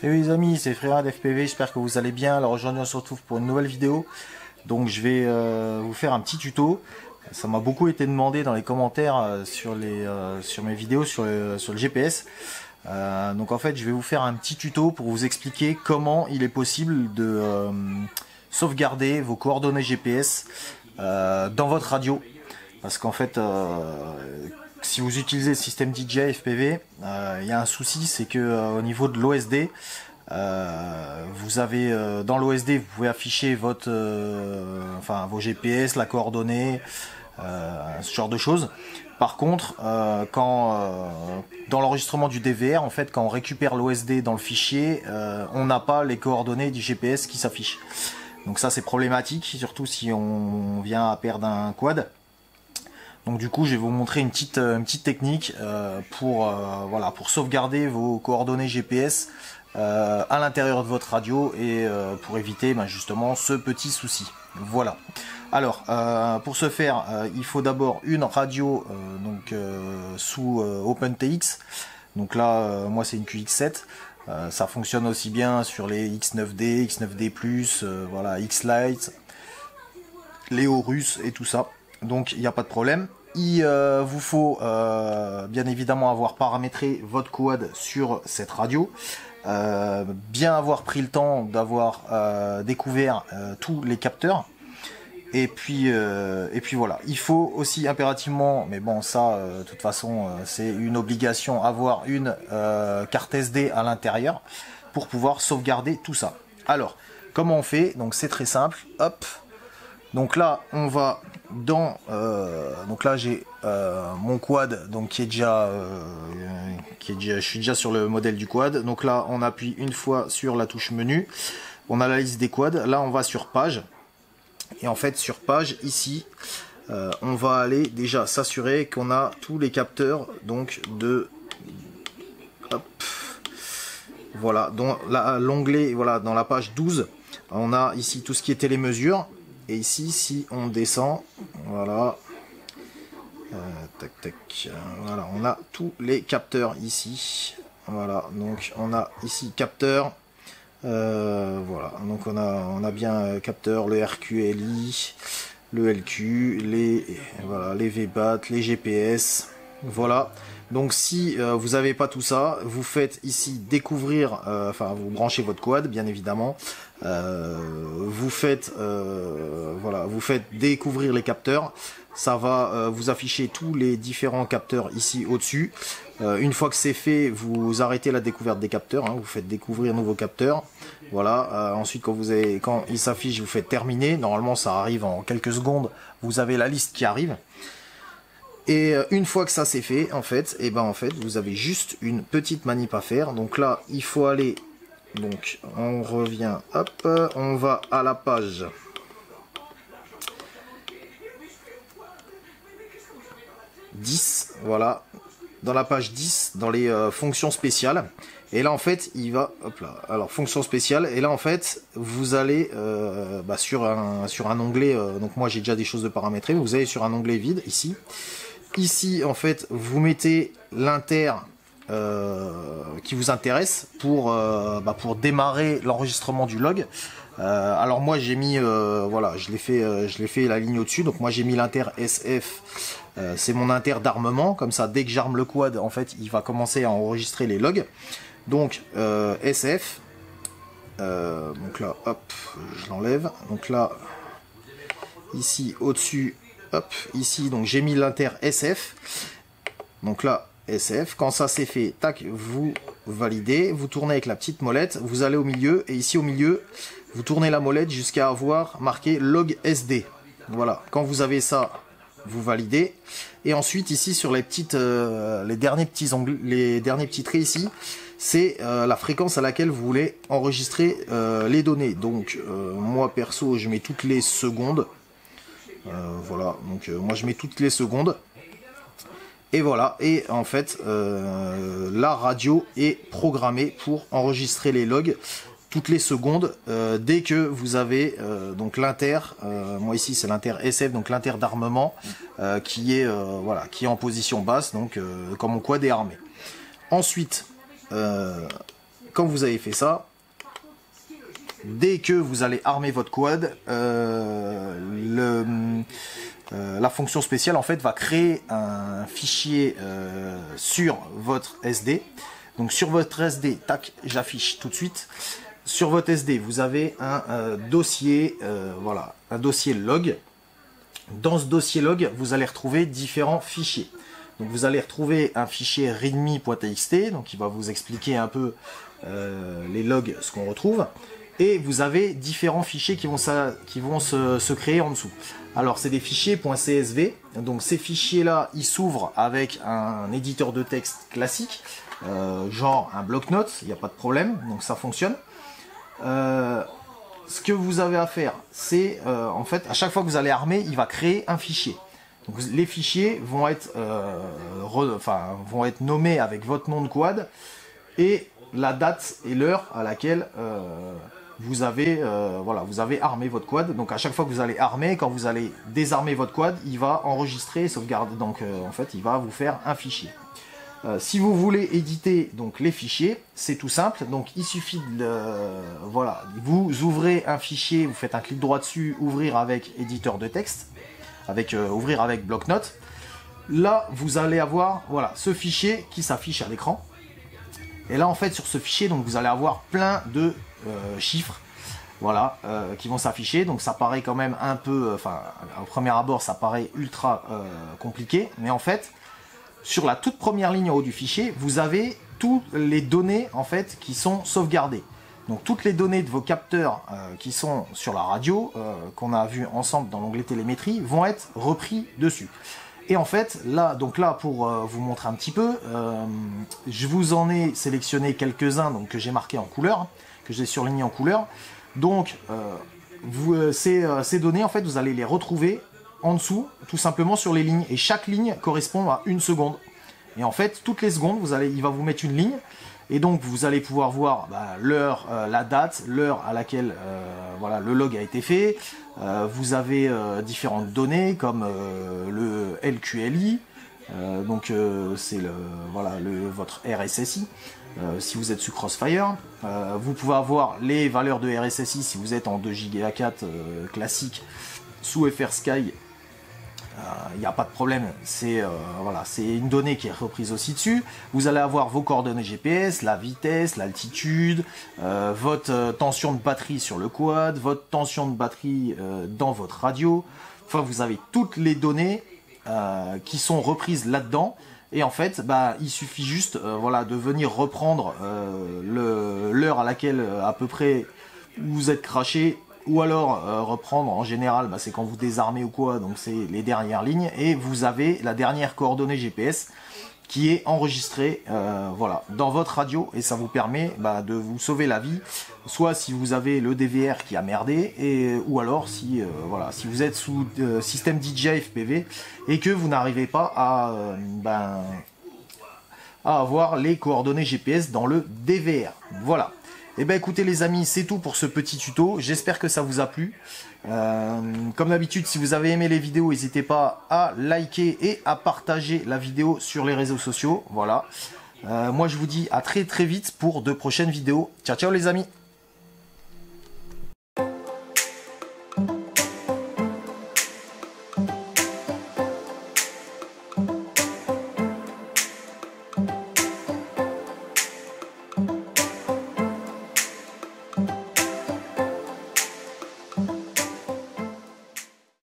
Salut les amis, c'est Frérad FPV, j'espère que vous allez bien. Alors aujourd'hui on se retrouve pour une nouvelle vidéo. Donc je vais vous faire un petit tuto. Ça m'a beaucoup été demandé dans les commentaires sur mes vidéos sur le GPS. Donc en fait je vais vous faire un petit tuto pour vous expliquer comment il est possible de sauvegarder vos coordonnées GPS dans votre radio. Parce qu'en fait si vous utilisez le système DJI FPV, il y a un souci, c'est que au niveau de l'OSD, vous avez dans l'OSD, vous pouvez afficher votre, vos GPS, la coordonnée, ce genre de choses. Par contre, dans l'enregistrement du DVR, en fait, quand on récupère l'OSD dans le fichier, on n'a pas les coordonnées du GPS qui s'affichent. Donc ça, c'est problématique, surtout si on vient à perdre un quad. Donc du coup je vais vous montrer une petite technique pour sauvegarder vos coordonnées GPS à l'intérieur de votre radio et pour éviter justement ce petit souci. Voilà. Alors pour ce faire il faut d'abord une radio sous OpenTX. Donc là moi c'est une QX7. Ça fonctionne aussi bien sur les X9D, X9D+, voilà, X-Lite, les Horus et tout ça. Donc il n'y a pas de problème. Il vous faut bien évidemment avoir paramétré votre quad sur cette radio, bien avoir pris le temps d'avoir découvert tous les capteurs. Et puis voilà, il faut aussi impérativement, mais bon ça de toute façon c'est une obligation, avoir une carte SD à l'intérieur pour pouvoir sauvegarder tout ça. Alors comment on fait? Donc c'est très simple, hop. Donc là on va dans donc là j'ai mon quad donc je suis déjà sur le modèle du quad. Donc là on appuie une fois sur la touche menu, on a la liste des quads. Là on va sur page et en fait sur page ici on va aller déjà s'assurer qu'on a tous les capteurs donc de hop, voilà, dans l'onglet, voilà, dans la page 12 on a ici tout ce qui est télémesure. Et ici, si on descend, voilà, voilà, on a tous les capteurs ici. Voilà, donc on a ici capteur, voilà, donc on a bien capteur, le RQLI, le LQ, les VBAT, les GPS, voilà. Donc si vous n'avez pas tout ça, vous faites ici découvrir, vous branchez votre quad bien évidemment, vous faites découvrir les capteurs, ça va vous afficher tous les différents capteurs ici au-dessus. Une fois que c'est fait, vous arrêtez la découverte des capteurs, vous faites découvrir nouveaux capteurs. Voilà, ensuite quand il s'affiche, vous faites terminer. Normalement ça arrive en quelques secondes, vous avez la liste qui arrive. Et une fois que ça c'est fait, en fait, vous avez juste une petite manip à faire. Donc là, il faut aller, donc on revient, hop, on va à la page 10, voilà, dans la page 10, dans les fonctions spéciales. Et là en fait, il va, hop là, alors fonction spéciale, et là en fait, vous allez sur un onglet, donc moi j'ai déjà des choses de paramétrer, vous allez sur un onglet vide ici. Ici, en fait, vous mettez l'inter qui vous intéresse pour démarrer l'enregistrement du log. Alors moi, j'ai mis, voilà, je l'ai fait la ligne au-dessus. Donc moi, j'ai mis l'inter SF. C'est mon inter d'armement. Comme ça, dès que j'arme le quad, en fait, il va commencer à enregistrer les logs. Donc SF. Donc là, hop, je l'enlève. Donc là, ici, au-dessus. Hop, ici, donc j'ai mis l'inter SF. Donc là, SF. Quand ça c'est fait, tac, vous validez. Vous tournez avec la petite molette. Vous allez au milieu. Et ici au milieu, vous tournez la molette jusqu'à avoir marqué log SD. Voilà. Quand vous avez ça, vous validez. Et ensuite, ici, sur les derniers petits traits ici, c'est la fréquence à laquelle vous voulez enregistrer les données. Donc, moi, perso, je mets toutes les secondes. Voilà, donc moi je mets toutes les secondes et voilà, et en fait la radio est programmée pour enregistrer les logs toutes les secondes dès que vous avez donc l'inter, moi ici c'est l'inter SF, donc l'inter d'armement qui est en position basse, donc comme mon quad est armé. Ensuite quand vous avez fait ça, dès que vous allez armer votre quad, la fonction spéciale en fait va créer un fichier sur votre SD. Donc sur votre SD, tac, j'affiche tout de suite. Sur votre SD, vous avez un dossier, voilà, un dossier log. Dans ce dossier log, vous allez retrouver différents fichiers. Donc vous allez retrouver un fichier readme.txt, donc il va vous expliquer un peu les logs, ce qu'on retrouve. Et vous avez différents fichiers qui vont se créer en dessous. Alors c'est des fichiers .csv, donc ces fichiers-là, ils s'ouvrent avec un éditeur de texte classique, genre un bloc-notes, il n'y a pas de problème, donc ça fonctionne. Ce que vous avez à faire, c'est en fait, à chaque fois que vous allez armer, il va créer un fichier. Donc, les fichiers vont être, vont être nommés avec votre nom de quad et la date et l'heure à laquelle vous avez armé votre quad. Donc à chaque fois que vous allez armer, quand vous allez désarmer votre quad, il va enregistrer et sauvegarder. Donc en fait, il va vous faire un fichier. Si vous voulez éditer donc les fichiers, c'est tout simple. Donc il suffit de voilà, vous ouvrez un fichier, vous faites un clic droit dessus, ouvrir avec éditeur de texte, avec ouvrir avec bloc-notes. Là, vous allez avoir voilà ce fichier qui s'affiche à l'écran. Et là, en fait, sur ce fichier, donc vous allez avoir plein de chiffres, voilà, qui vont s'afficher. Donc ça paraît quand même un peu, au premier abord, ça paraît ultra compliqué, mais en fait, sur la toute première ligne en haut du fichier, vous avez toutes les données en fait qui sont sauvegardées. Donc toutes les données de vos capteurs qui sont sur la radio, qu'on a vu ensemble dans l'onglet télémétrie, vont être repris dessus. Et en fait, là, pour vous montrer un petit peu, je vous en ai sélectionné quelques-uns donc que j'ai marqués en couleur, que j'ai surlignés en couleur. Donc, ces données, en fait, vous allez les retrouver en dessous, tout simplement sur les lignes. Et chaque ligne correspond à une seconde. Et en fait, toutes les secondes, il va vous mettre une ligne. Et donc, vous allez pouvoir voir l'heure, la date, l'heure à laquelle voilà, le log a été fait. Vous avez différentes données comme le LQLI, donc c'est votre RSSI, si vous êtes sur Crossfire. Vous pouvez avoir les valeurs de RSSI si vous êtes en 2 Go 4 classique sous FrSky. Il n'y a pas de problème, c'est une donnée qui est reprise aussi dessus. Vous allez avoir vos coordonnées GPS, la vitesse, l'altitude, votre tension de batterie sur le quad, votre tension de batterie dans votre radio. Enfin, vous avez toutes les données qui sont reprises là-dedans. Et en fait, il suffit juste de venir reprendre l'heure à laquelle à peu près vous êtes craché. Ou alors reprendre, en général, c'est quand vous désarmez ou quoi, donc c'est les dernières lignes, et vous avez la dernière coordonnée GPS qui est enregistrée dans votre radio, et ça vous permet de vous sauver la vie, soit si vous avez le DVR qui a merdé, ou alors si vous êtes sous système DJI FPV et que vous n'arrivez pas à avoir les coordonnées GPS dans le DVR. Voilà. Et écoutez les amis, c'est tout pour ce petit tuto, j'espère que ça vous a plu. Comme d'habitude, si vous avez aimé les vidéos, n'hésitez pas à liker et à partager la vidéo sur les réseaux sociaux. Voilà. Moi je vous dis à très vite pour de prochaines vidéos. Ciao ciao les amis.